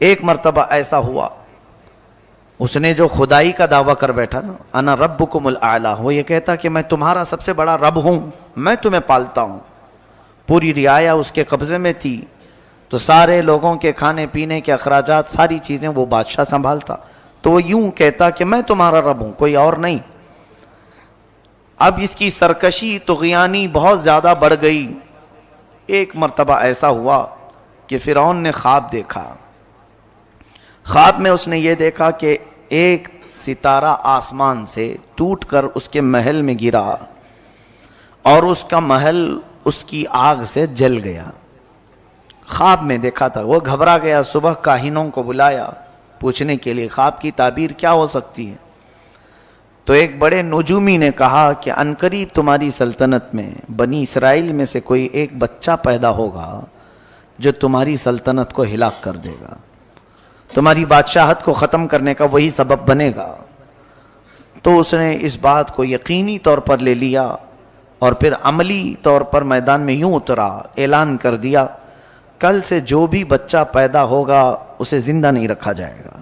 ایک مرتبہ ایسا ہوا، اس نے جو خدائی کا دعویٰ کر بیٹھا نا، انا ربکم الاعلی، وہ یہ کہتا کہ میں تمہارا سب سے بڑا رب ہوں، میں تمہیں پالتا ہوں، پوری رعایا اس کے قبضے میں تھی، تو سارے لوگوں کے کھانے پینے کے اخراجات، ساری چیزیں وہ بادشاہ سنبھالتا، تو وہ یوں کہتا کہ میں تمہارا رب ہوں، کوئی اور نہیں۔ اب اس کی سرکشی طغیانی بہت زیادہ بڑھ گئی۔ ایک مرتبہ ایسا ہوا کہ فرعون نے خواب دیکھا، خواب میں اس نے یہ دیکھا کہ ایک ستارہ آسمان سے ٹوٹ کر اس کے محل میں گرا اور اس کا محل اس کی آگ سے جل گیا۔ خواب میں دیکھا تھا، وہ گھبرا گیا، صبح کاہنوں کو بلایا پوچھنے کے لیے خواب کی تعبیر کیا ہو سکتی ہے، تو ایک بڑے نجومی نے کہا کہ عنقریب تمہاری سلطنت میں بنی اسرائیل میں سے کوئی ایک بچہ پیدا ہوگا جو تمہاری سلطنت کو ہلاک کر دے گا، تمہاری بادشاہت کو ختم کرنے کا وہی سبب بنے گا۔ تو اس نے اس بات کو یقینی طور پر لے لیا اور پھر عملی طور پر میدان میں یوں اترا، اعلان کر دیا کل سے جو بھی بچہ پیدا ہوگا اسے زندہ نہیں رکھا جائے گا،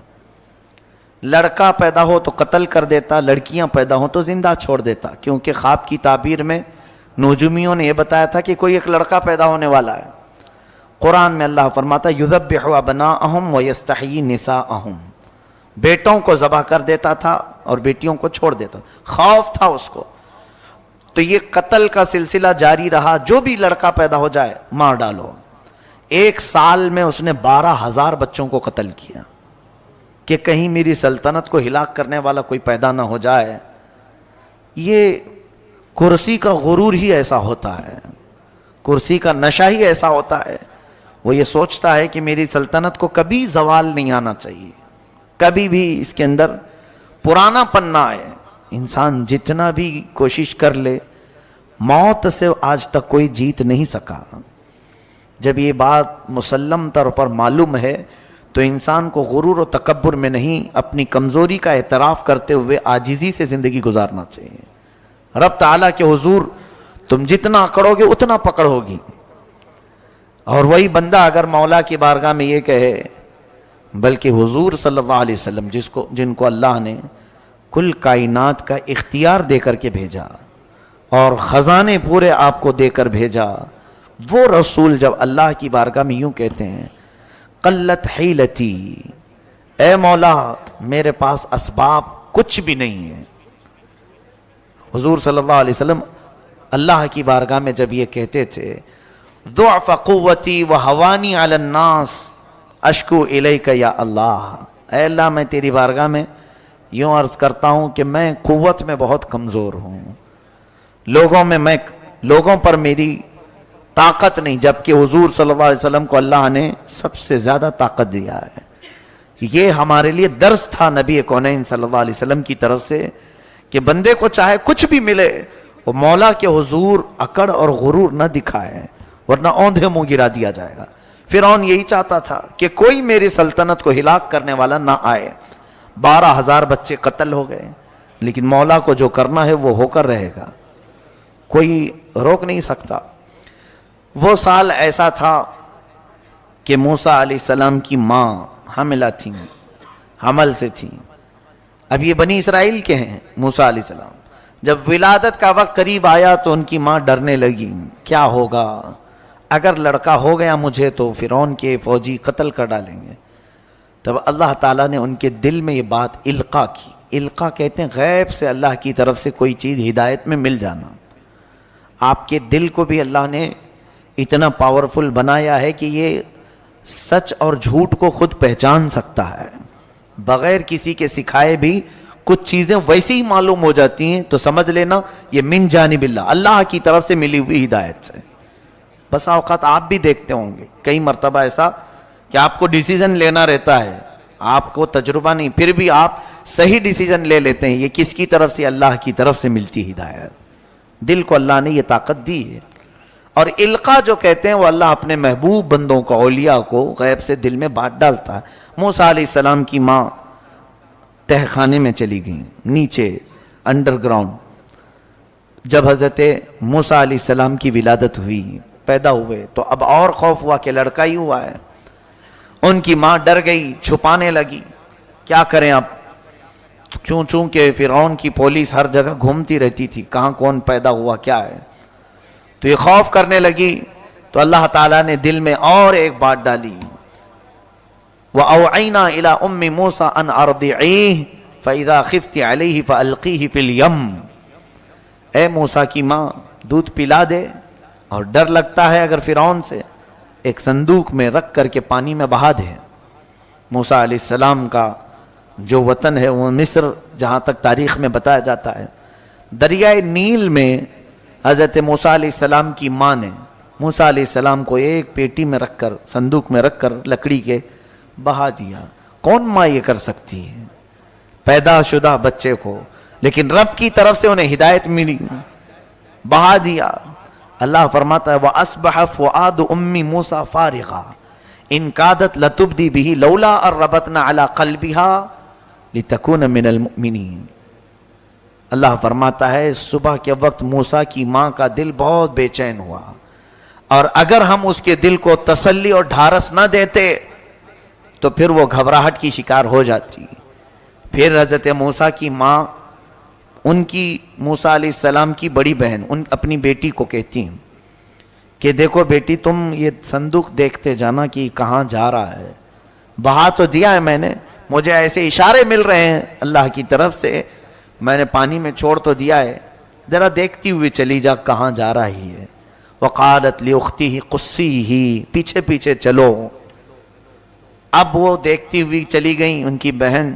لڑکا پیدا ہو تو قتل کر دیتا، لڑکیاں پیدا ہو تو زندہ چھوڑ دیتا، کیونکہ خواب کی تعبیر میں نجومیوں نے یہ بتایا تھا کہ کوئی ایک لڑکا پیدا ہونے والا ہے۔ قرآن میں اللہ فرماتا یذبح ابناءہم ویستحیی نساءہم، بیٹوں کو ذبح کر دیتا تھا اور بیٹیوں کو چھوڑ دیتا، خوف تھا اس کو، تو یہ قتل کا سلسلہ جاری رہا، جو بھی لڑکا پیدا ہو جائے مار ڈالو۔ ایک سال میں اس نے 12,000 بچوں کو قتل کیا کہ کہیں میری سلطنت کو ہلاک کرنے والا کوئی پیدا نہ ہو جائے۔ یہ کرسی کا غرور ہی ایسا ہوتا ہے، کرسی کا نشہ ہی ایسا ہوتا ہے، وہ یہ سوچتا ہے کہ میری سلطنت کو کبھی زوال نہیں آنا چاہیے، کبھی بھی اس کے اندر پرانا پن نہ آئے۔ انسان جتنا بھی کوشش کر لے، موت سے آج تک کوئی جیت نہیں سکا۔ جب یہ بات مسلم طور پر معلوم ہے تو انسان کو غرور و تکبر میں نہیں، اپنی کمزوری کا اعتراف کرتے ہوئے عاجزی سے زندگی گزارنا چاہیے۔ رب تعالیٰ کے حضور تم جتنا اکڑو گے اتنا پکڑ ہوگی، اور وہی بندہ اگر مولا کی بارگاہ میں یہ کہے، بلکہ حضور صلی اللہ علیہ وسلم جن کو اللہ نے کل کائنات کا اختیار دے کر کے بھیجا اور خزانے پورے آپ کو دے کر بھیجا، وہ رسول جب اللہ کی بارگاہ میں یوں کہتے ہیں قلت حیلتی، اے مولا میرے پاس اسباب کچھ بھی نہیں ہے، حضور صلی اللہ علیہ وسلم اللہ کی بارگاہ میں جب یہ کہتے تھے ضعف قوتی وہوانی علی الناس اشکو الیک یا اللہ، اے اللہ میں تیری بارگاہ میں یوں عرض کرتا ہوں کہ میں قوت میں بہت کمزور ہوں، لوگوں پر میری طاقت نہیں، جبکہ حضور صلی اللہ علیہ وسلم کو اللہ نے سب سے زیادہ طاقت دیا ہے۔ یہ ہمارے لیے درس تھا نبی کونین صلی اللہ علیہ وسلم کی طرف سے کہ بندے کو چاہے کچھ بھی ملے وہ مولا کے حضور اکڑ اور غرور نہ دکھائے، ورنہ اوندھے منہ گرا دیا جائے گا۔ فرعون یہی چاہتا تھا کہ کوئی میری سلطنت کو ہلاک کرنے والا نہ آئے۔ 12,000 بچے قتل ہو گئے، لیکن مولا کو جو کرنا ہے وہ ہو کر رہے گا، کوئی روک نہیں سکتا۔ وہ سال ایسا تھا کہ موسیٰ علیہ السلام کی ماں حاملہ تھیں، حمل سے تھیں۔ اب یہ بنی اسرائیل کے ہیں موسیٰ علیہ السلام، جب ولادت کا وقت قریب آیا تو ان کی ماں ڈرنے لگی، کیا ہوگا اگر لڑکا ہو گیا مجھے تو فرعون کے فوجی قتل کر ڈالیں گے۔ تب اللہ تعالیٰ نے ان کے دل میں یہ بات القا کی۔ القا کہتے ہیں غیب سے اللہ کی طرف سے کوئی چیز ہدایت میں مل جانا۔ آپ کے دل کو بھی اللہ نے اتنا پاورفل بنایا ہے کہ یہ سچ اور جھوٹ کو خود پہچان سکتا ہے، بغیر کسی کے سکھائے بھی کچھ چیزیں ویسی ہی معلوم ہو جاتی ہیں، تو سمجھ لینا یہ من جانب اللہ، اللہ کی طرف سے ملی ہوئی ہدایت سے۔ بس اوقات آپ بھی دیکھتے ہوں گے کئی مرتبہ ایسا کہ آپ کو ڈیسیزن لینا رہتا ہے، آپ کو تجربہ نہیں، پھر بھی آپ صحیح ڈیسیزن لے لیتے ہیں، یہ کس کی طرف سے؟ اللہ کی طرف سے ملتی ہدایت۔ دل کو اللہ نے یہ طاقت دی ہے۔ اور القا جو کہتے ہیں وہ اللہ اپنے محبوب بندوں کو، اولیاء کو غیب سے دل میں بات ڈالتا ہے۔ موسیٰ علیہ السلام کی ماں تہ خانے میں چلی گئیں، نیچے انڈر گراؤنڈ۔ جب حضرت موسیٰ علیہ السلام کی ولادت ہوئی، پیدا ہوئے، تو اب اور خوف ہوا کہ لڑکا ہی ہوا ہے، ان کی ماں ڈر گئی, چھپانے لگی, کیا کریں اب, چونکہ فرعون کی پولیس ہر جگہ گھومتی رہتی تھی, کہاں کون پیدا ہوا کیا ہے, تو یہ خوف کرنے لگی. تو اللہ تعالیٰ نے دل میں اور ایک بات ڈالی, وَأَوْعَيْنَا إِلَىٰ أُمِّ مُوسَىٰ أَنْ أَرْضِعِيهِ فَإِذَا خِفْتِ عَلَيْهِ فَأَلْقِيهِ فِي الْيَمِّ. اے موسیٰ کی ماں دودھ پلا دے, اور ڈر لگتا ہے اگر فرعون سے, ایک صندوق میں رکھ کر کے پانی میں بہا دے. موسیٰ علیہ السلام کا جو وطن ہے وہ مصر, جہاں تک تاریخ میں بتایا جاتا ہے, دریائے نیل میں حضرت موسیٰ علیہ السلام کی ماں نے موسیٰ علیہ السلام کو ایک پیٹی میں رکھ کر, صندوق میں رکھ کر لکڑی کے بہا دیا. کون ماں یہ کر سکتی ہے پیدا شدہ بچے کو, لیکن رب کی طرف سے انہیں ہدایت ملی, بہا دیا. اللہ فرماتا ہے وَأَصْبَحَ فُؤَادُ أُمِّ مُوسَىٰ فَارِغًا إِنْ كَادَتْ لَتُبْدِي بِهِ لَوْلَا أَن رَّبَطْنَا عَلَىٰ قَلْبِهَا لِتَكُونَ مِنَ الْمُؤْمِنِينَ. اللہ فرماتا ہے صبح کے وقت موسیٰ کی ماں کا دل بہت بے چین ہوا, اور اگر ہم اس کے دل کو تسلی اور ڈھارس نہ دیتے تو پھر وہ گھبراہٹ کی شکار ہو جاتی. پھر حضرت موسیٰ کی ماں ان کی موسیٰ علیہ السلام کی بڑی بہن اپنی بیٹی کو کہتی ہیں کہ دیکھو بیٹی, تم یہ صندوق دیکھتے جانا کہ کہاں جا رہا ہے, بہا تو دیا ہے میں نے, مجھے ایسے اشارے مل رہے ہیں اللہ کی طرف سے, میں نے پانی میں چھوڑ تو دیا ہے, ذرا دیکھتی ہوئی چلی جا کہاں جا رہی ہے. وقالت لأختہ قصیہ, پیچھے پیچھے چلو. اب وہ دیکھتی ہوئی چلی گئیں ان کی بہن.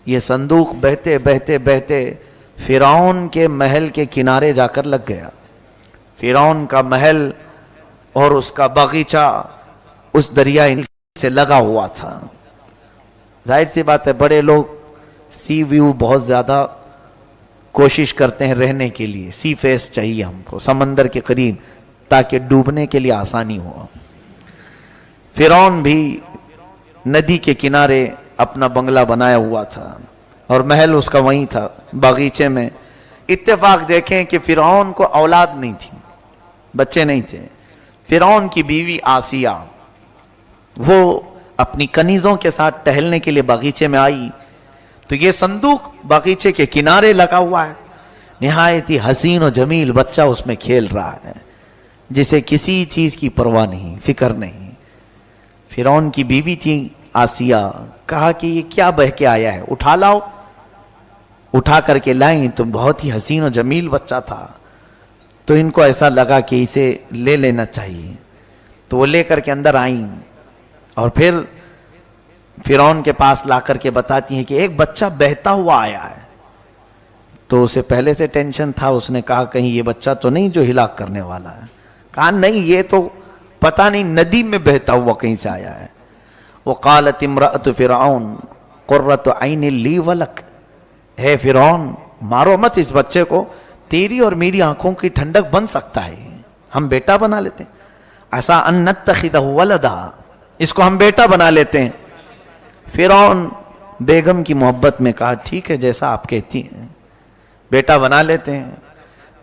یہ صندوق بہتے بہتے بہتے فرعون کے محل کے کنارے جا کر لگ گیا. فرعون کا محل اور اس کا باغیچہ اس دریائے سے لگا ہوا تھا. ظاہر سی بات ہے بڑے لوگ سی ویو بہت زیادہ کوشش کرتے ہیں رہنے کے لیے, سی فیس چاہیے ہم کو, سمندر کے قریب, تاکہ ڈوبنے کے لیے آسانی ہو. فرعون بھی ندی کے کنارے اپنا بنگلہ بنایا ہوا تھا اور محل اس کا وہیں تھا باغیچے میں. اتفاق دیکھیں کہ فرعون کو اولاد نہیں تھی, بچے نہیں تھے. فرعون کی بیوی آسیہ وہ اپنی کنیزوں کے ساتھ ٹہلنے کے لیے باغیچے میں آئی, تو یہ صندوق باغیچے کے کنارے لگا ہوا ہے. نہایت ہی حسین و جمیل بچہ اس میں کھیل رہا ہے, جسے کسی چیز کی پرواہ نہیں, فکر نہیں. فرعون کی بیوی تھی آسیہ, کہا کہ یہ کیا بہ کے آیا ہے, اٹھا لاؤ. اٹھا کر کے لائیں تو بہت ہی حسین و جمیل بچہ تھا, تو ان کو ایسا لگا کہ اسے لے لینا چاہیے, تو وہ لے کر کے اندر آئیں اور پھر فرعون کے پاس لا کر کے بتاتی ہیں کہ ایک بچہ بہتا ہوا آیا ہے. تو اسے پہلے سے ٹینشن تھا, اس نے کہا کہیں یہ بچہ تو نہیں جو ہلاک کرنے والا ہے. کہا نہیں, یہ تو پتہ نہیں ندی میں بہتا ہوا کہیں سے آیا ہے. وقالت امرأة فرعون قرۃ عین لی ولک, ہے فرعون مارو مت اس بچے کو, تیری اور میری آنکھوں کی ٹھنڈک بن سکتا ہے, ہم بیٹا بنا لیتے ہیں. عسیٰ ان نتخذہ ولدا, اس کو ہم بیٹا بنا لیتے ہیں. فرعون بیگم کی محبت میں کہا ٹھیک ہے جیسا آپ کہتی ہیں, بیٹا بنا لیتے ہیں.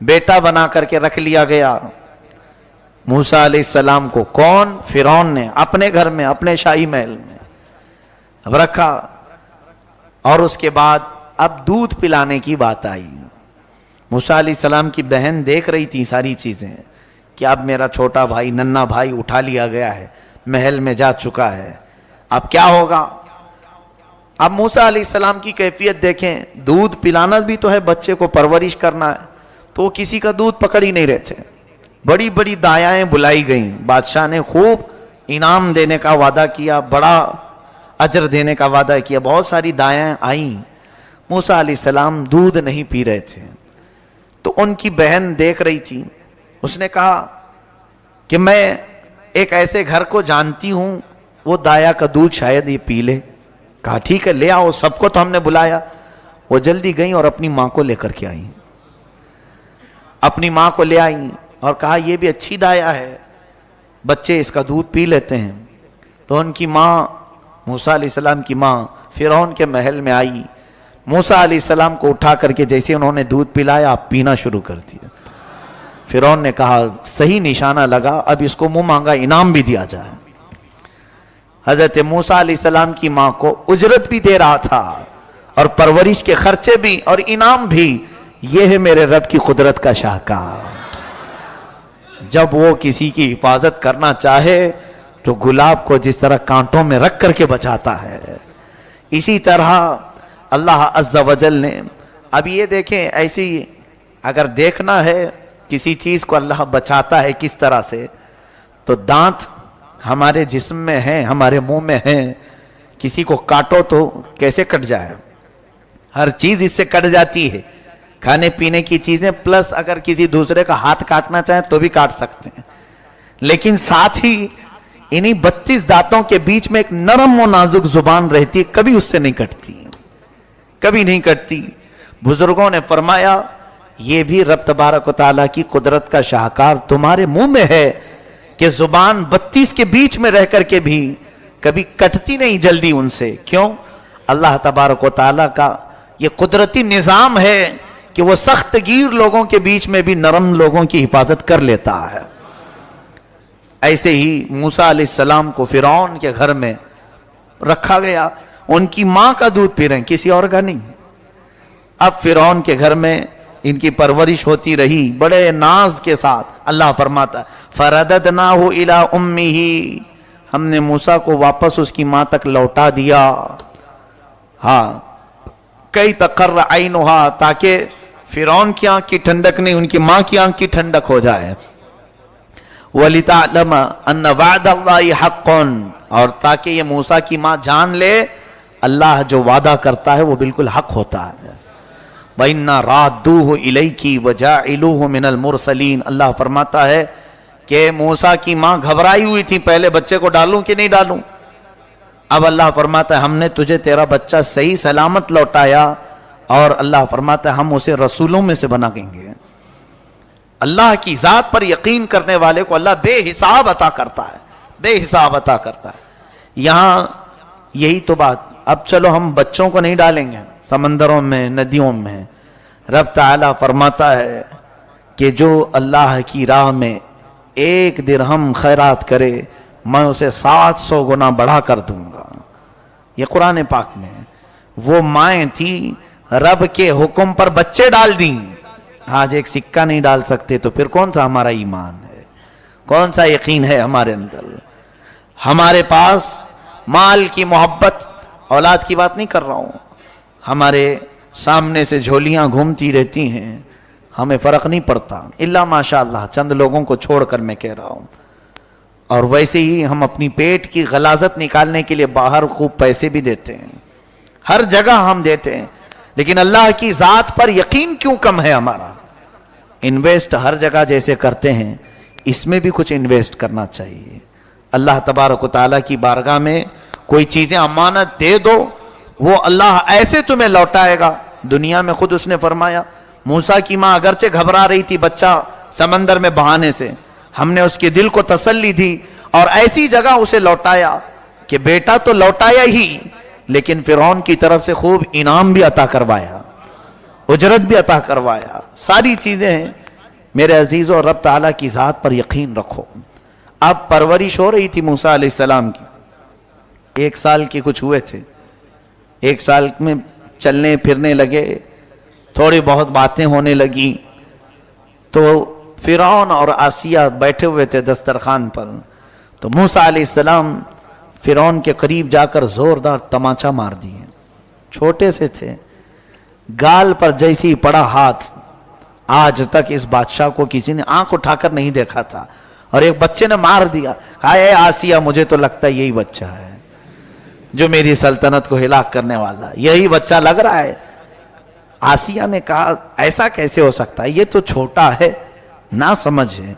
بیٹا بنا کر کے رکھ لیا گیا موسیٰ علیہ السلام کو. کون؟ فرعون نے اپنے گھر میں, اپنے شاہی محل میں اب رکھا. اور اس کے بعد اب دودھ پلانے کی بات آئی. موسیٰ علیہ السلام کی بہن دیکھ رہی تھی ساری چیزیں کہ اب میرا چھوٹا بھائی, ننھا بھائی اٹھا لیا گیا ہے, محل میں جا چکا ہے, اب کیا ہوگا. اب موسیٰ علیہ السلام کی کیفیت دیکھیں, دودھ پلانا بھی تو ہے, بچے کو پرورش کرنا ہے, تو وہ کسی کا دودھ پکڑ ہی نہیں رہتے. بڑی بڑی دایائیں بلائی گئیں, بادشاہ نے خوب انعام دینے کا وعدہ کیا, بڑا اجر دینے کا وعدہ کیا. بہت ساری دایائیں آئیں, موسیٰ علیہ السلام دودھ نہیں پی رہے تھے. تو ان کی بہن دیکھ رہی تھی, اس نے کہا کہ میں ایک ایسے گھر کو جانتی ہوں وہ دایا کا دودھ شاید یہ پی لے. کہا ٹھیک ہے لے آؤ, سب کو تو ہم نے بلایا. وہ جلدی گئیں اور اپنی ماں کو لے کر کے آئیں, اپنی ماں کو لے آئیں اور کہا یہ بھی اچھی دایا ہے, بچے اس کا دودھ پی لیتے ہیں. تو ان کی ماں, موسیٰ علیہ السلام کی ماں فرعون کے محل میں آئی, موسیٰ علیہ السلام کو اٹھا کر کے جیسے انہوں نے دودھ پلایا پینا شروع کر دیا. فرعون نے کہا صحیح نشانہ لگا, اب اس کو منہ مانگا انعام بھی دیا جائے. حضرت موسیٰ علیہ السلام کی ماں کو اجرت بھی دے رہا تھا اور پرورش کے خرچے بھی اور انعام بھی. یہ ہے میرے رب کی قدرت کا شاہکار. جب وہ کسی کی حفاظت کرنا چاہے تو گلاب کو جس طرح کانٹوں میں رکھ کر کے بچاتا ہے, اسی طرح اللہ عز و جل نے. اب یہ دیکھیں, ایسی اگر دیکھنا ہے کسی چیز کو اللہ بچاتا ہے کس طرح سے, تو دانت ہمارے جسم میں ہیں, ہمارے منہ میں ہیں, کسی کو کاٹو تو کیسے کٹ جائے, ہر چیز اس سے کٹ جاتی ہے, کھانے پینے کی چیزیں, پلس اگر کسی دوسرے کا ہاتھ کاٹنا چاہیں تو بھی کاٹ سکتے ہیں. لیکن ساتھ ہی انہی 32 دانتوں کے بیچ میں ایک نرم و نازک زبان رہتی ہے, کبھی اس سے نہیں کٹتی, کبھی نہیں کٹتی. بزرگوں نے فرمایا یہ بھی رب تبارک و تعالیٰ کی قدرت کا شاہکار تمہارے منہ میں ہے کہ زبان 32 کے بیچ میں رہ کر کے بھی کبھی کٹتی نہیں جلدی ان سے. کیوں؟ اللہ تبارک و تعالیٰ کا یہ قدرتی نظام ہے کہ وہ سخت گیر لوگوں کے بیچ میں بھی نرم لوگوں کی حفاظت کر لیتا ہے. ایسے ہی موسیٰ علیہ السلام کو فرعون کے گھر میں رکھا گیا, ان کی ماں کا دودھ پی رہے ہیں, کسی اور کا نہیں. اب فرعون کے گھر میں ان کی پرورش ہوتی رہی بڑے ناز کے ساتھ. اللہ فرماتا فَرَدَدْنَاهُ إِلَىٰ أُمِّهِ, ہم نے موسیٰ کو واپس اس کی ماں تک لوٹا دیا. ہاں, کئی تقر عینها, تاکہ فرعون کی آنکھ کی ٹھنڈک نہیں, ان کی ماں کی آنکھ کی ٹھنڈک ہو جائے. وَلِتَعْلَمَ أَنَّ وَعْدَ اللَّهِ حَقٌّ, اور تاکہ یہ موسیٰ کی ماں جان لے اللہ جو وعدہ کرتا ہے وہ بالکل حق ہوتا ہے. وَإِنَّا رَادُّوهُ إِلَيْكِ وَجَاعِلُوهُ مِنَ الْمُرْسَلِينَ, اللہ فرماتا ہے کہ موسیٰ کی ماں گھبرائی ہوئی تھی پہلے بچے کو ڈالوں کہ نہیں ڈالوں. اب اللہ فرماتا ہے ہم نے تجھے تیرا بچہ صحیح سلامت لوٹایا, اور اللہ فرماتا ہے ہم اسے رسولوں میں سے بنا دیں گے. اللہ کی ذات پر یقین کرنے والے کو اللہ بے حساب عطا کرتا ہے, بے حساب عطا کرتا ہے. یہاں یہی تو بات. اب چلو ہم بچوں کو نہیں ڈالیں گے سمندروں میں, ندیوں میں. رب تعالیٰ فرماتا ہے کہ جو اللہ کی راہ میں 1 درہم خیرات کرے میں اسے 700 گنا بڑھا کر دوں گا. یہ قرآن پاک میں. وہ مائیں تھی رب کے حکم پر بچے ڈال دیں, آج ایک سکہ نہیں ڈال سکتے, تو پھر کون سا ہمارا ایمان ہے, کون سا یقین ہے ہمارے اندر. ہمارے پاس مال کی محبت, اولاد کی بات نہیں کر رہا ہوں, ہمارے سامنے سے جھولیاں گھومتی رہتی ہیں, ہمیں فرق نہیں پڑتا الا ماشاء اللہ, چند لوگوں کو چھوڑ کر میں کہہ رہا ہوں. اور ویسے ہی ہم اپنی پیٹ کی غلاظت نکالنے کے لیے باہر خوب پیسے بھی دیتے ہیں, ہر جگہ ہم دیتے ہیں, لیکن اللہ کی ذات پر یقین کیوں کم ہے ہمارا. انویسٹ ہر جگہ جیسے کرتے ہیں اس میں بھی کچھ انویسٹ کرنا چاہیے. اللہ تبارک و تعالیٰ کی بارگاہ میں کوئی چیزیں امانت دے دو, وہ اللہ ایسے تمہیں لوٹائے گا. دنیا میں خود اس نے فرمایا موسیٰ کی ماں اگرچہ گھبرا رہی تھی بچہ سمندر میں بہانے سے, ہم نے اس کے دل کو تسلی دی اور ایسی جگہ اسے لوٹایا کہ بیٹا تو لوٹایا ہی, لیکن فرعون کی طرف سے خوب انعام بھی عطا کروایا, اجرت بھی عطا کروایا. ساری چیزیں ہیں میرے عزیزو. رب تعالیٰ کی ذات پر یقین رکھو. اب پرورش ہو رہی تھی موسیٰ علیہ السلام کی, 1 سال کے کچھ ہوئے تھے, 1 سال میں چلنے پھرنے لگے, تھوڑی بہت باتیں ہونے لگی. تو فرعون اور آسیہ بیٹھے ہوئے تھے دسترخوان پر, تو موسیٰ علیہ السلام فرعون کے قریب جا کر زوردار تماچا مار دیے. چھوٹے سے تھے, گال پر جیسی پڑا ہاتھ, آج تک اس بادشاہ کو کسی نے آنکھ اٹھا کر نہیں دیکھا تھا, اور ایک بچے نے مار دیا. کہا اے آسیہ مجھے تو لگتا ہے یہی بچہ ہے جو میری سلطنت کو ہلاک کرنے والا, یہی بچہ لگ رہا ہے. آسیہ نے کہا ایسا کیسے ہو سکتا ہے, یہ تو چھوٹا ہے, نہ سمجھ ہے,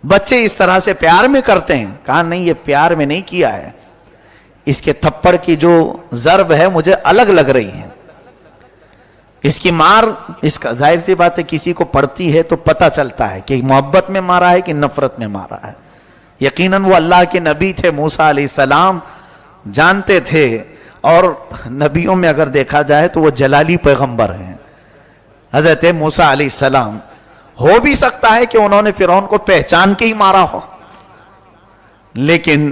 بچے اس طرح سے پیار میں کرتے ہیں. کہا نہیں, یہ پیار میں نہیں کیا ہے, اس کے تھپڑ کی جو ضرب ہے مجھے الگ لگ رہی ہے. اس کی مار, اس کا ظاہر سی بات ہے کسی کو پڑتی ہے تو پتہ چلتا ہے کہ محبت میں مارا ہے کہ نفرت میں مارا ہے. یقیناً وہ اللہ کے نبی تھے موسیٰ علیہ السلام, جانتے تھے. اور نبیوں میں اگر دیکھا جائے تو وہ جلالی پیغمبر ہیں حضرت موسیٰ علیہ السلام. ہو بھی سکتا ہے کہ انہوں نے فرعون کو پہچان کے ہی مارا ہو, لیکن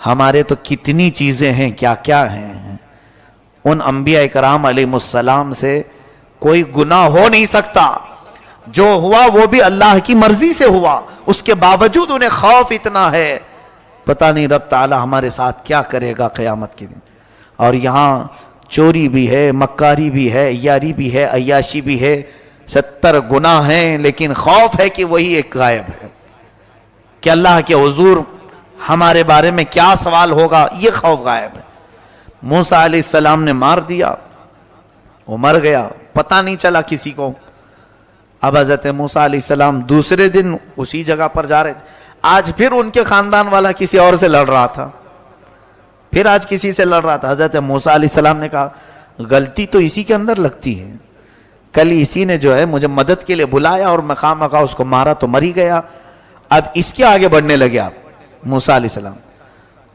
ہمارے تو کتنی چیزیں ہیں، کیا کیا ہیں. ان انبیاء کرام علیہ السلام سے کوئی گناہ ہو نہیں سکتا. جو ہوا وہ بھی اللہ کی مرضی سے ہوا، اس کے باوجود انہیں خوف اتنا ہے، پتہ نہیں رب تعالی ہمارے ساتھ کیا کرے گا قیامت کے دن. اور یہاں چوری بھی ہے، مکاری بھی ہے، یاری بھی ہے، عیاشی بھی ہے، 70 گناہ ہیں، لیکن خوف ہے کہ وہی ایک غائب ہے کہ اللہ کے حضور ہمارے بارے میں کیا سوال ہوگا، یہ خوف غائب ہے. موسیٰ علیہ السلام نے مار دیا، وہ مر گیا، پتہ نہیں چلا کسی کو. اب حضرت موسیٰ علیہ السلام دوسرے دن اسی جگہ پر جا رہے تھے. آج پھر ان کے خاندان والا کسی اور سے لڑ رہا تھا، پھر آج کسی سے لڑ رہا تھا. حضرت موسیٰ علیہ السلام نے کہا غلطی تو اسی کے اندر لگتی ہے، کل اسی نے جو ہے مجھے مدد کے لیے بلایا اور میں خواہ مخواہ اس کو مارا تو مر ہی گیا، اب اس کے آگے بڑھنے لگے آپ موسیٰ علیہ السلام.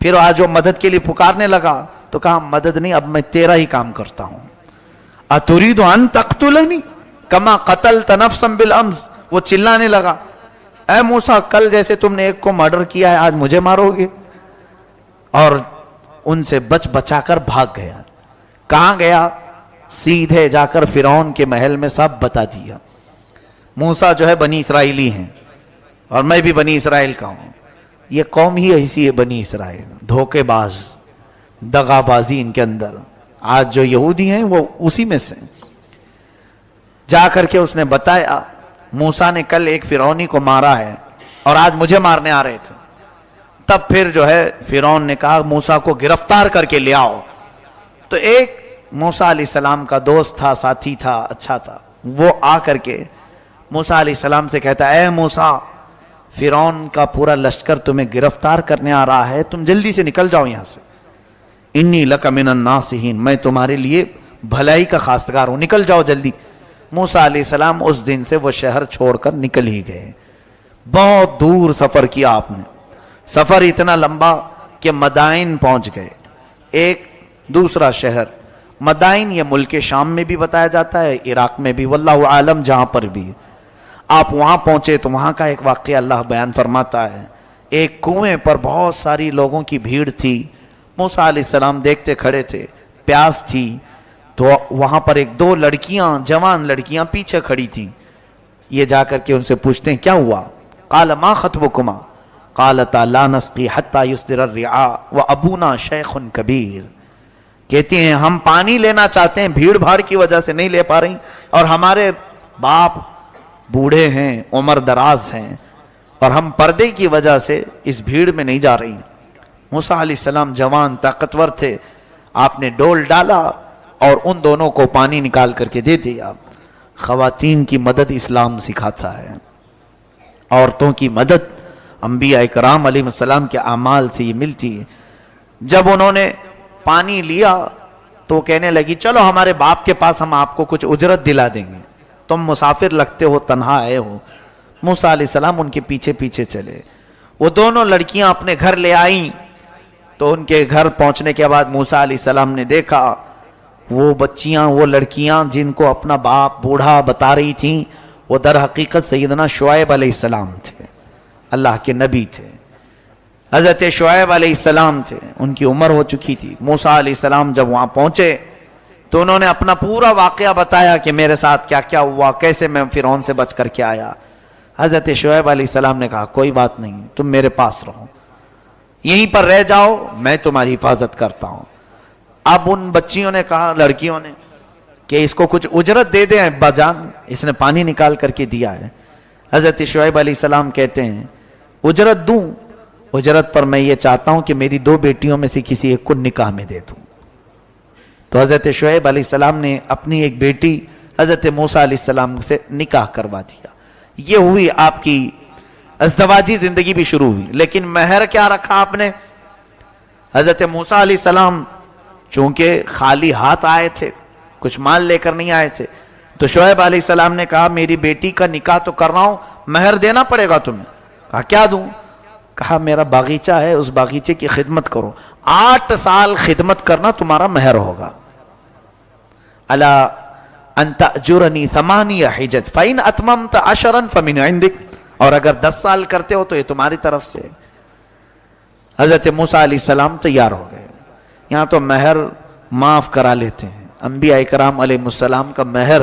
پھر آج وہ مدد کے لیے پکارنے لگا تو کہا مدد نہیں، اب میں تیرا ہی کام کرتا ہوں. اتريد ان تقتلنی کما قتلت نفسا بالامس. وہ چلانے لگا اے موسیٰ کل جیسے تم نے ایک کو مرڈر کیا ہے آج مجھے مارو گے. اور ان سے بچ بچا کر بھاگ گیا. کہاں گیا؟ سیدھے جا کر فرعون کے محل میں سب بتا دیا. موسیٰ جو ہے بنی اسرائیلی ہیں اور میں بھی بنی اسرائیل کا ہوں. یہ قوم ہی ایسی ہے بنی اسرائیل، دھوکے باز، دغا بازی ان کے اندر. آج جو یہودی ہیں وہ اسی میں سے. جا کر کے اس نے بتایا موسیٰ نے کل ایک فرعونی کو مارا ہے اور آج مجھے مارنے آ رہے تھے. تب پھر جو ہے فرعون نے کہا موسیٰ کو گرفتار کر کے لے آؤ. تو ایک موسیٰ علیہ السلام کا دوست تھا، ساتھی تھا، اچھا تھا، وہ آ کر کے موسیٰ علیہ السلام سے کہتا اے موسیٰ فرعون کا پورا لشکر تمہیں گرفتار کرنے آ رہا ہے، تم جلدی سے نکل جاؤ یہاں سے. انی لک من الناصحین، میں تمہارے لیے بھلائی کا خواستگار ہوں، نکل جاؤ جلدی. موسیٰ علیہ السلام اس دن سے وہ شہر چھوڑ کر نکل ہی گئے. بہت دور سفر کیا آپ نے، سفر اتنا لمبا کہ مدائن پہنچ گئے. ایک دوسرا شہر مدائن، یہ ملک شام میں بھی بتایا جاتا ہے، عراق میں بھی، واللہ عالم جہاں پر بھی. آپ وہاں پہنچے تو وہاں کا ایک واقعہ اللہ بیان فرماتا ہے. ایک کنویں پر بہت ساری لوگوں کی بھیڑ تھی. موسیٰ علیہ السلام دیکھتے کھڑے تھے، پیاس تھی، تو وہاں پر ایک دو لڑکیاں، جوان لڑکیاں پیچھے کھڑی تھیں. یہ جا کر کے ان سے پوچھتے ہیں کیا ہوا؟ قال ما خطبکما قالتا لا نسقی حتی یصدر الرعاء وابونا شیخ کبیر. کہتی ہیں ہم پانی لینا چاہتے ہیں، بھیڑ بھاڑ کی وجہ سے نہیں لے پا رہی، اور ہمارے باپ بوڑھے ہیں، عمر دراز ہیں، اور ہم پردے کی وجہ سے اس بھیڑ میں نہیں جا رہی. موسیٰ علیہ السلام جوان طاقتور تھے، آپ نے ڈول ڈالا اور ان دونوں کو پانی نکال کر کے دے دیا. خواتین کی مدد اسلام سکھاتا ہے، عورتوں کی مدد انبیاء کرام علیہ السلام کے اعمال سے یہ ملتی ہے. جب انہوں نے پانی لیا تو کہنے لگی چلو ہمارے باپ کے پاس ہم آپ کو کچھ اجرت دلا دیں گے، تم مسافر لگتے ہو، تنہا آئے ہو. موسیٰ علیہ السلام ان کے پیچھے پیچھے چلے. وہ دونوں لڑکیاں اپنے گھر لے آئیں تو ان کے گھر پہنچنے کے بعد موسیٰ علیہ السلام نے دیکھا وہ بچیاں، وہ لڑکیاں جن کو اپنا باپ بوڑھا بتا رہی تھیں، وہ در حقیقت سیدنا شعیب علیہ السلام تھے، اللہ کے نبی تھے. حضرت شعیب علیہ السلام تھے، ان کی عمر ہو چکی تھی. موسیٰ علیہ السلام جب وہاں پہنچے تو انہوں نے اپنا پورا واقعہ بتایا کہ میرے ساتھ کیا کیا ہوا، کیسے میں فرعون سے بچ کر کے آیا. حضرت شعیب علیہ السلام نے کہا کوئی بات نہیں، تم میرے پاس رہو، یہیں پر رہ جاؤ، میں تمہاری حفاظت کرتا ہوں. اب ان بچیوں نے کہا، لڑکیوں نے، کہ اس کو کچھ اجرت دے دیں ابا جان، اس نے پانی نکال کر کے دیا ہے. حضرت شعیب علیہ السلام کہتے ہیں اجرت دوں؟ اجرت پر میں یہ چاہتا ہوں کہ میری 2 بیٹیوں میں سے کسی ایک کو نکاح میں دے دوں. تو حضرت شعیب علیہ السلام نے اپنی ایک بیٹی حضرت موسیٰ علیہ السلام سے نکاح کروا دیا. یہ ہوئی آپ کی ازدواجی زندگی بھی شروع ہوئی. لیکن مہر کیا رکھا آپ نے؟ حضرت موسیٰ علیہ السلام چونکہ خالی ہاتھ آئے تھے، کچھ مال لے کر نہیں آئے تھے، تو شعیب علیہ السلام نے کہا میری بیٹی کا نکاح تو کر رہا ہوں، مہر دینا پڑے گا تمہیں. کہا کیا دوں؟ کہا میرا باغیچہ ہے، اس باغیچے کی خدمت کرو، 8 سال خدمت کرنا تمہارا مہر ہوگا. الا ان تأجرنی 8 حجج فإن اتممت 10 فمن عندک، اور اگر 10 سال کرتے ہو تو یہ تمہاری طرف سے. حضرت موسیٰ علیہ السلام تیار ہو گئے. یہاں تو مہر معاف کرا لیتے ہیں. انبیاء کرام علیہ السلام کا مہر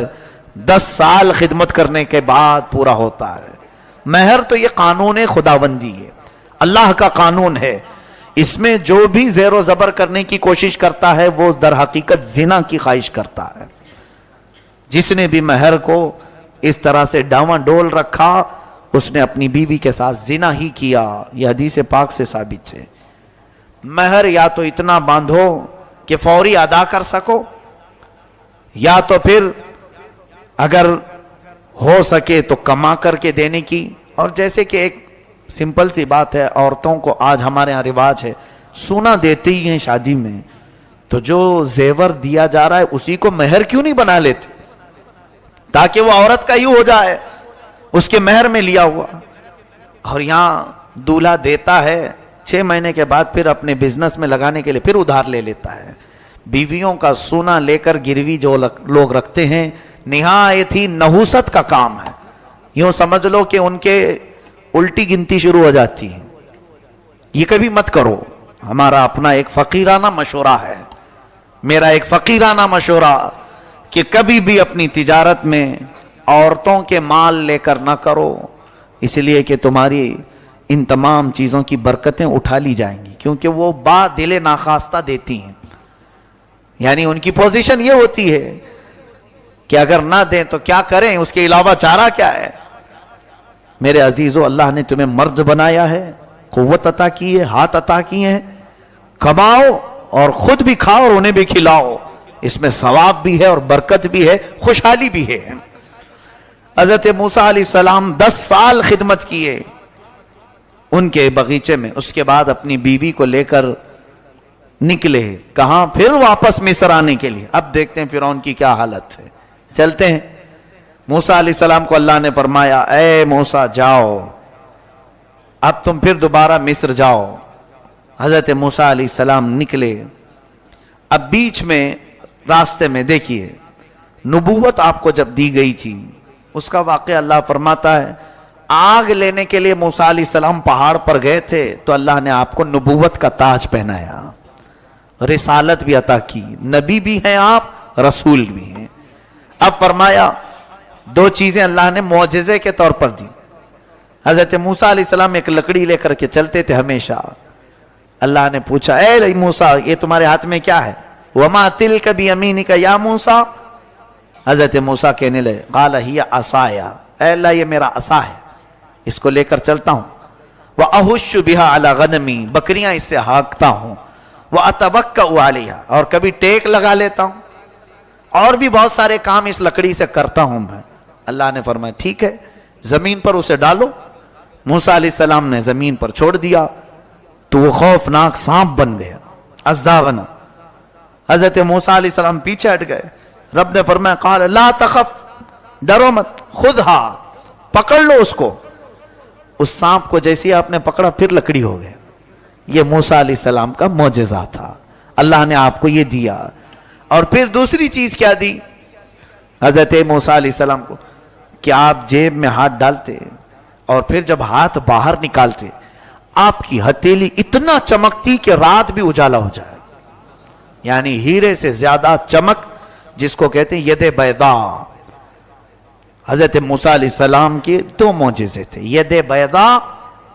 10 سال خدمت کرنے کے بعد پورا ہوتا ہے. مہر تو یہ قانون خداوندی ہے، اللہ کا قانون ہے. اس میں جو بھی زیر و زبر کرنے کی کوشش کرتا ہے وہ در حقیقت زنا کی خواہش کرتا ہے. جس نے بھی مہر کو اس طرح سے ڈاواں ڈول رکھا اس نے اپنی بیوی کے ساتھ زنا ہی کیا. یہ حدیث پاک سے ثابت ہے. مہر یا تو اتنا باندھو کہ فوری ادا کر سکو، یا تو پھر اگر ہو سکے تو کما کر کے دینے کی. اور جیسے کہ ایک سمپل سی بات ہے، عورتوں کو آج ہمارے یہاں رواج ہے سونا دیتے ہی ہیں شادی میں، تو جو زیور دیا جا رہا ہے اسی کو مہر کیوں نہیں بنا لیتے تاکہ وہ عورت کا ہی ہو جائے، اس کے مہر میں لیا ہوا. اور یہاں دولہا دیتا ہے 6 مہینے کے بعد پھر اپنے بزنس میں لگانے کے لیے پھر ادھار لے لیتا ہے. بیویوں کا سونا لے کر گروی جو لوگ رکھتے ہیں نہایت ہی نحوست کا کام ہے. یوں سمجھ لو کہ ان کے الٹی گنتی شروع ہو جاتی ہے. یہ کبھی مت کرو. ہمارا اپنا ایک فقیرانہ مشورہ ہے، میرا ایک فقیرانہ مشورہ کہ کبھی بھی اپنی تجارت میں عورتوں کے مال لے کر نہ کرو، اس لیے کہ تمہاری ان تمام چیزوں کی برکتیں اٹھا لی جائیں گی، کیونکہ وہ با دل ناخواستہ دیتی ہیں. یعنی ان کی پوزیشن یہ ہوتی ہے کہ اگر نہ دیں تو کیا کریں، اس کے علاوہ چارہ کیا ہے. میرے عزیزو، اللہ نے تمہیں مرد بنایا ہے، قوت عطا کی ہے، ہاتھ عطا کیے ہیں، کماؤ اور خود بھی کھاؤ اور انہیں بھی کھلاؤ. اس میں ثواب بھی ہے اور برکت بھی ہے، خوشحالی بھی ہے. حضرت موسیٰ علیہ السلام 10 سال خدمت کیے ان کے باغیچے میں. اس کے بعد اپنی بیوی کو لے کر نکلے. کہاں؟ پھر واپس مصر آنے کے لیے. اب دیکھتے ہیں فرعون کی کیا حالت ہے. چلتے ہیں. موسیٰ علیہ السلام کو اللہ نے فرمایا اے موسیٰ جاؤ، اب تم پھر دوبارہ مصر جاؤ. حضرت موسیٰ علیہ السلام نکلے. اب بیچ میں راستے میں دیکھیے نبوت آپ کو جب دی گئی تھی اس کا واقعہ اللہ فرماتا ہے. آگ لینے کے لیے موسیٰ علیہ السلام پہاڑ پر گئے تھے تو اللہ نے آپ کو نبوت کا تاج پہنایا، رسالت بھی عطا کی. نبی بھی ہیں آپ، رسول بھی ہیں. اب فرمایا 2 چیزیں اللہ نے معجزے کے طور پر دی. حضرت موسیٰ علیہ السلام ایک لکڑی لے کر کے چلتے تھے ہمیشہ. اللہ نے پوچھا اے موسیٰ یہ تمہارے ہاتھ میں کیا ہے؟ وما تلک بیمینک یا موسیٰ. حضرت موسیٰ کہنے لگے قال ہی عصایا، اے اللہ یہ میرا عصا ہے، اس کو لے کر چلتا ہوں. وَأَهُشُّ بِهَا عَلَى غَنَمِي، بکریاں اس سے ہانکتا ہوں. وَأَتَوَكَّأُ عَلَيْهَا، اور کبھی ٹیک لگا لیتا ہوں. اور بھی بہت سارے کام اس لکڑی سے کرتا ہوں میں. اللہ نے فرمایا ٹھیک ہے زمین پر اسے ڈالو. موسیٰ علیہ السلام نے زمین پر چھوڑ دیا تو وہ خوفناک سانپ بن گیا، اژدھا بنا. حضرت موسیٰ علیہ السلام پیچھے ہٹ گئے. رب نے فرمایا قال لا تخف، ڈرو مت، خودھا، پکڑ لو اس کو. اس سانپ کو جیسے آپ نے پکڑا پھر لکڑی ہو گئے. یہ موسیٰ علیہ السلام کا معجزہ تھا، اللہ نے آپ کو یہ دیا. اور پھر دوسری چیز کیا دی حضرت موسیٰ علیہ السلام کو کہ آپ جیب میں ہاتھ ڈالتے اور پھر جب ہاتھ باہر نکالتے آپ کی ہتھیلی اتنا چمکتی کہ رات بھی اجالا ہو جائے. یعنی ہیرے سے زیادہ چمک، جس کو کہتے ہیں ید بیضاء. حضرت موسیٰ علیہ السلام کے 2 معجزے تھے، ید بیضاء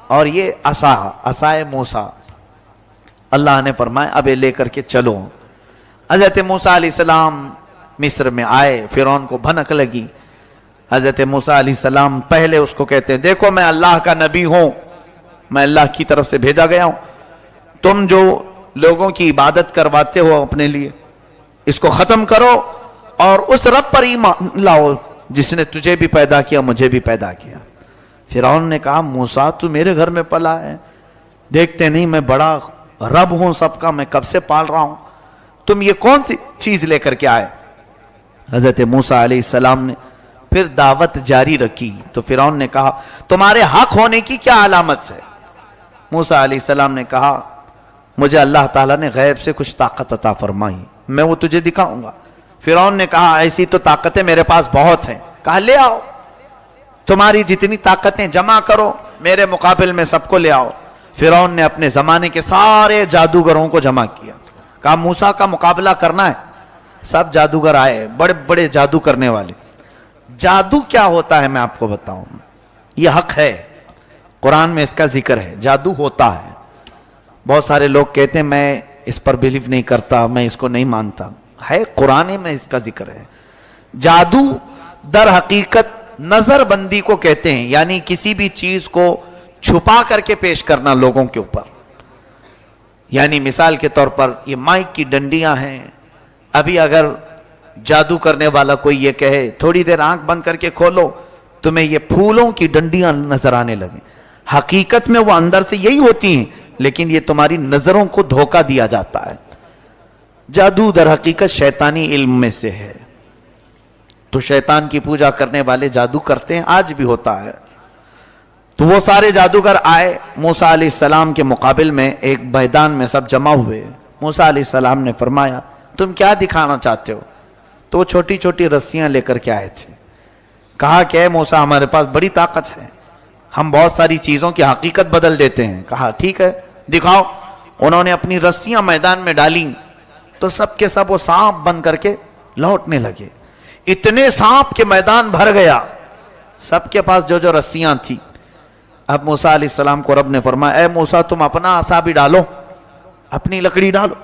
اور یہ عصائے موسیٰ. اللہ نے فرمایا اب یہ لے کر کے چلو. حضرت موسیٰ علیہ السلام مصر میں آئے. فرعون کو بھنک لگی. حضرت موسیٰ علیہ السلام پہلے اس کو کہتے ہیں دیکھو میں اللہ کا نبی ہوں، میں اللہ کی طرف سے بھیجا گیا ہوں. تم جو لوگوں کی عبادت کرواتے ہو اپنے لیے اس کو ختم کرو اور اس رب پر ایمان لاؤ جس نے تجھے بھی پیدا کیا مجھے بھی پیدا کیا. فرعون نے کہا موسیٰ تو میرے گھر میں پلا ہے، دیکھتے نہیں میں بڑا رب ہوں سب کا، میں کب سے پال رہا ہوں، تم یہ کون سی چیز لے کر کے آئے. حضرت موسیٰ علیہ السلام نے پھر دعوت جاری رکھی تو فرعون نے کہا تمہارے حق ہونے کی کیا علامت ہے؟ موسیٰ علیہ السلام نے کہا مجھے اللہ تعالیٰ نے غیب سے کچھ طاقت عطا فرمائی، میں وہ تجھے دکھاؤں گا. فرعون نے کہا ایسی تو طاقتیں میرے پاس بہت ہیں. کہا لے آؤ، تمہاری جتنی طاقتیں جمع کرو میرے مقابل میں سب کو لے آؤ. فرعون نے اپنے زمانے کے سارے جادوگروں کو جمع کیا, کہا موسیٰ کا مقابلہ کرنا ہے. سب جادوگر آئے, بڑے بڑے جادو کرنے والے. جادو کیا ہوتا ہے میں آپ کو بتاؤں, یہ حق ہے, قرآن میں اس کا ذکر ہے, جادو ہوتا ہے. بہت سارے لوگ کہتے ہیں میں اس پر بلیو نہیں کرتا, میں اس کو نہیں مانتا. ہے قرآن میں اس کا ذکر ہے. جادو در حقیقت نظر بندی کو کہتے ہیں, یعنی کسی بھی چیز کو چھپا کر کے پیش کرنا لوگوں کے اوپر. یعنی مثال کے طور پر یہ مائک کی ڈنڈیاں ہیں, ابھی اگر جادو کرنے والا کوئی یہ کہے تھوڑی دیر آنکھ بند کر کے کھولو, تمہیں یہ پھولوں کی ڈنڈیاں نظر آنے لگیں, حقیقت میں وہ اندر سے یہی ہوتی ہیں, لیکن یہ تمہاری نظروں کو دھوکہ دیا جاتا ہے. جادو در حقیقت شیطانی علم میں سے ہے. تو شیطان کی پوجا کرنے والے جادو کرتے ہیں, آج بھی ہوتا ہے. تو وہ سارے جادوگر آئے موسیٰ علیہ السلام کے مقابل میں, ایک میدان میں سب جمع ہوئے. موسیٰ علیہ السلام نے فرمایا تم کیا دکھانا چاہتے ہو؟ تو وہ چھوٹی چھوٹی رسیاں لے کر کے آئے تھے. کہا کہ اے موسیٰ ہمارے پاس بڑی طاقت ہے, ہم بہت ساری چیزوں کی حقیقت بدل دیتے ہیں. کہا ٹھیک ہے دکھاؤ. انہوں نے اپنی رسیاں میدان میں ڈالیں تو سب کے سب وہ سانپ بن کر کے لوٹنے لگے. اتنے سانپ کے میدان بھر گیا, سب کے پاس جو جو رسیاں تھی. اب موسیٰ علیہ السلام کو رب نے فرمایا اے موسیٰ تم اپنا عصا بھی ڈالو, اپنی لکڑی ڈالو.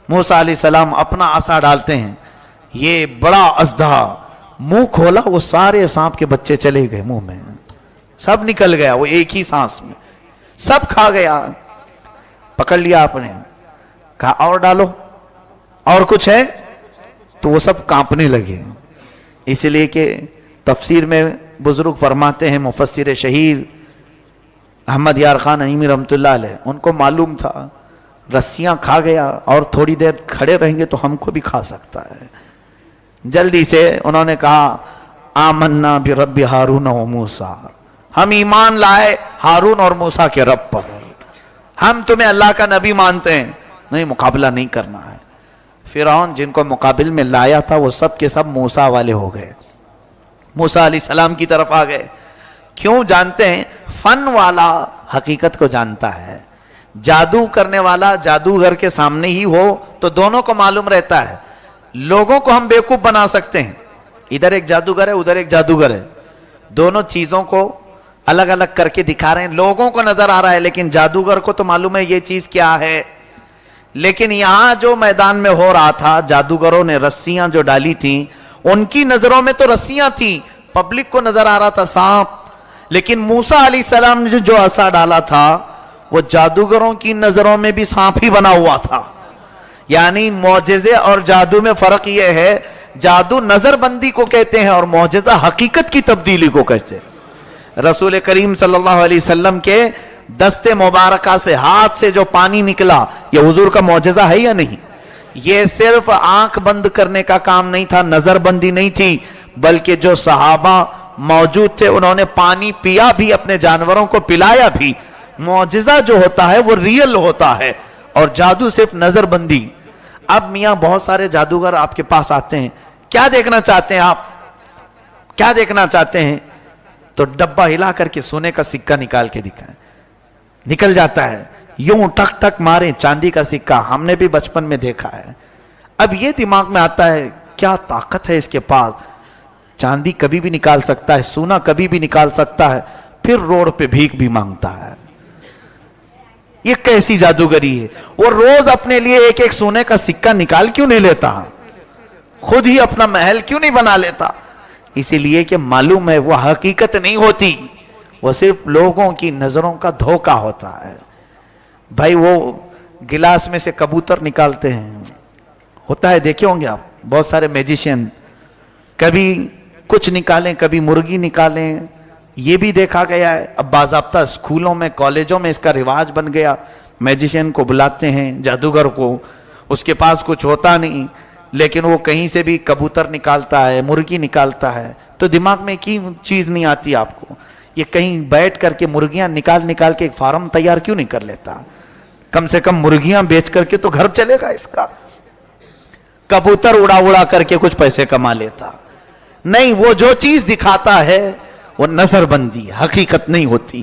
موسیٰ علیہ السلام اپنا عصا ڈالتے ہیں, یہ بڑا اژدہا منہ کھولا, وہ سارے سانپ کے بچے چلے گئے منہ میں, سب نکل گیا وہ ایک ہی سانس میں, سب کھا گیا. پکڑ لیا آپ نے, کہا اور ڈالو, اور کچھ ہے؟ تو وہ سب کانپنے لگے. اس لیے کہ تفسیر میں بزرگ فرماتے ہیں, مفسر شہیر احمد یار خان نعیمی رحمۃ اللہ علیہ, ان کو معلوم تھا رسیاں کھا گیا اور تھوڑی دیر کھڑے رہیں گے تو ہم کو بھی کھا سکتا ہے. جلدی سے انہوں نے کہا آمنا برب ہارون و موسیٰ, ہم ایمان لائے ہارون اور موسیٰ کے رب پر, ہم تمہیں اللہ کا نبی مانتے ہیں, نہیں مقابلہ نہیں کرنا ہے. فرعون جن کو مقابل میں لایا تھا وہ سب کے سب موسیٰ والے ہو گئے, موسیٰ علیہ السلام کی طرف آ گئے. کیوں جانتے ہیں؟ فن والا حقیقت کو جانتا ہے, جادو کرنے والا جادوگر کے سامنے ہی ہو تو دونوں کو معلوم رہتا ہے. لوگوں کو ہم بیوقوف بنا سکتے ہیں, ادھر ایک جادوگر ہے ادھر ایک جادوگر ہے, دونوں چیزوں کو الگ الگ کر کے دکھا رہے ہیں, لوگوں کو نظر آ رہا ہے لیکن جادوگر کو تو معلوم ہے یہ چیز کیا ہے. لیکن یہاں جو میدان میں ہو رہا تھا, جادوگروں نے رسیاں جو ڈالی تھیں ان کی نظروں میں تو رسیاں تھیں, پبلک کو نظر آ رہا تھا سانپ. لیکن موسیٰ علیہ السلام نے جو عصا ڈالا تھا وہ جادوگروں کی نظروں میں بھی سانپ ہی بنا ہوا تھا. یعنی معجزے اور جادو میں فرق یہ ہے, جادو نظر بندی کو کہتے ہیں اور معجزہ حقیقت کی تبدیلی کو کہتے ہیں. رسول کریم صلی اللہ علیہ وسلم کے دست مبارکہ سے, ہاتھ سے جو پانی نکلا, یہ حضور کا معجزہ ہے یا نہیں؟ یہ صرف آنکھ بند کرنے کا کام نہیں تھا, نظر بندی نہیں تھی, بلکہ جو صحابہ موجود تھے انہوں نے پانی پیا بھی, اپنے جانوروں کو پلایا بھی. معجزہ جو ہوتا ہے وہ ریئل ہوتا ہے اور جادو صرف نظر بندی. اب میاں بہت سارے جادوگر آپ کے پاس آتے ہیں, کیا دیکھنا چاہتے ہیں آپ, کیا دیکھنا چاہتے ہیں؟ تو ڈبہ ہلا کر کے سونے کا سکہ نکال کے دکھائیں, نکل جاتا ہے, یوں ٹک ٹک مارے چاندی کا سکہ, ہم نے بھی بچپن میں دیکھا ہے. اب یہ دماغ میں آتا ہے کیا طاقت ہے اس کے پاس, چاندی کبھی بھی نکال سکتا ہے, سونا کبھی بھی نکال سکتا ہے, پھر روڈ پہ بھیک بھی مانگتا ہے. یہ کیسی جادوگری ہے؟ وہ روز اپنے لیے ایک ایک سونے کا سکہ نکال کیوں نہیں لیتا, خود ہی اپنا محل کیوں نہیں بنا لیتا؟ اسی لیے کہ معلوم ہے وہ حقیقت نہیں ہوتی, وہ صرف لوگوں کی نظروں کا دھوکہ ہوتا ہے. بھائی وہ گلاس میں سے کبوتر نکالتے ہیں, ہوتا ہے دیکھے ہوں گے آپ, بہت سارے میجیشین کبھی کچھ نکالیں کبھی مرغی نکالیں, یہ بھی دیکھا گیا ہے. اب باضابطہ اسکولوں میں کالجوں میں اس کا رواج بن گیا, میجیشین کو بلاتے ہیں جادوگر کو, اس کے پاس کچھ ہوتا نہیں لیکن وہ کہیں سے بھی کبوتر نکالتا ہے, مرغی نکالتا ہے. تو دماغ میں کی چیز نہیں آتی آپ کو, یہ کہیں بیٹھ کر کے مرغیاں نکال کے ایک فارم تیار کیوں نہیں کر لیتا؟ کم سے کم مرغیاں بیچ کر کے تو گھر چلے گا اس کا, کبوتر اڑا کر کے کچھ پیسے کما لیتا. نہیں, وہ جو چیز دکھاتا ہے وہ نظر بندی, حقیقت نہیں ہوتی.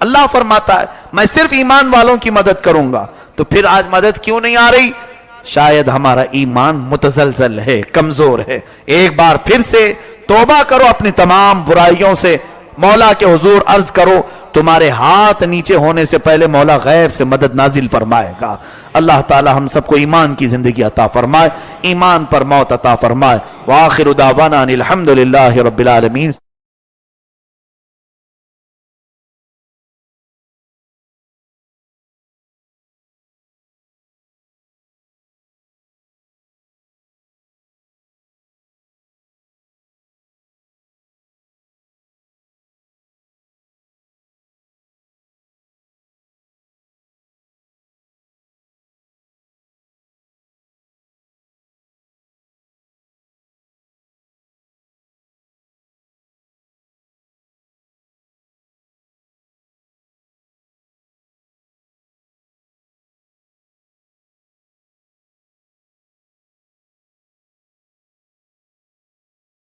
اللہ فرماتا ہے میں صرف ایمان والوں کی مدد کروں گا. تو پھر آج مدد کیوں نہیں آ رہی؟ شاید ہمارا ایمان متزلزل ہے، کمزور ہے. ایک بار پھر سے توبہ کرو اپنی تمام برائیوں سے، مولا کے حضور عرض کرو تمہارے ہاتھ نیچے ہونے سے پہلے مولا غیب سے مدد نازل فرمائے گا. اللہ تعالی ہم سب کو ایمان کی زندگی عطا فرمائے، ایمان پر موت عطا فرمائے. وآخر دعوانا ان الحمدللہ رب العالمین.